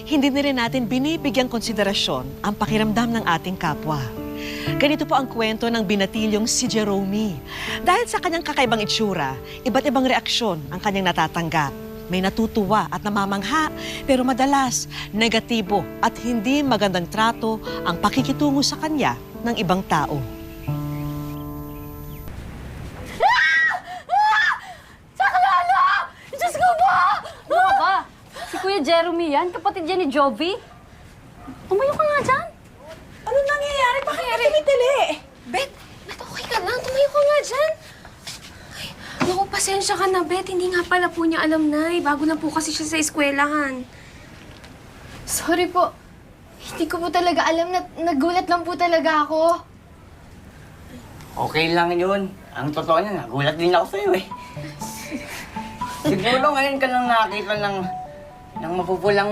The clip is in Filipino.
Hindi na rin natin binibigyang konsiderasyon ang pakiramdam ng ating kapwa. Ganito po ang kwento ng binatilyong si Jerome. Dahil sa kanyang kakaibang itsura, iba't ibang reaksyon ang kanyang natatanggap. May natutuwa at namamangha, pero madalas negatibo at hindi magandang trato ang pakikitungo sa kanya ng ibang tao. Saklalo! Diyos ko po! Ano ka ba? Si Kuya Jerome yan, kapatid yan ni Jovi. Tumayo ka nga dyan. Ano nangyayari? Bakit ka tumitili? Bet, okay ka lang? Tumayo ka nga dyan. Ay, naku, pasensya ka na, Bet. Hindi nga pala po niya alam, Nay. Bago lang po kasi siya sa eskwelahan. Sorry po. Hindi ko po talaga alam na nagulat lang po talaga ako. Okay lang yun. Ang totoo niya, nagulat din ako sa'yo eh. Siguro ngayon ka lang nakakita ng mapupulang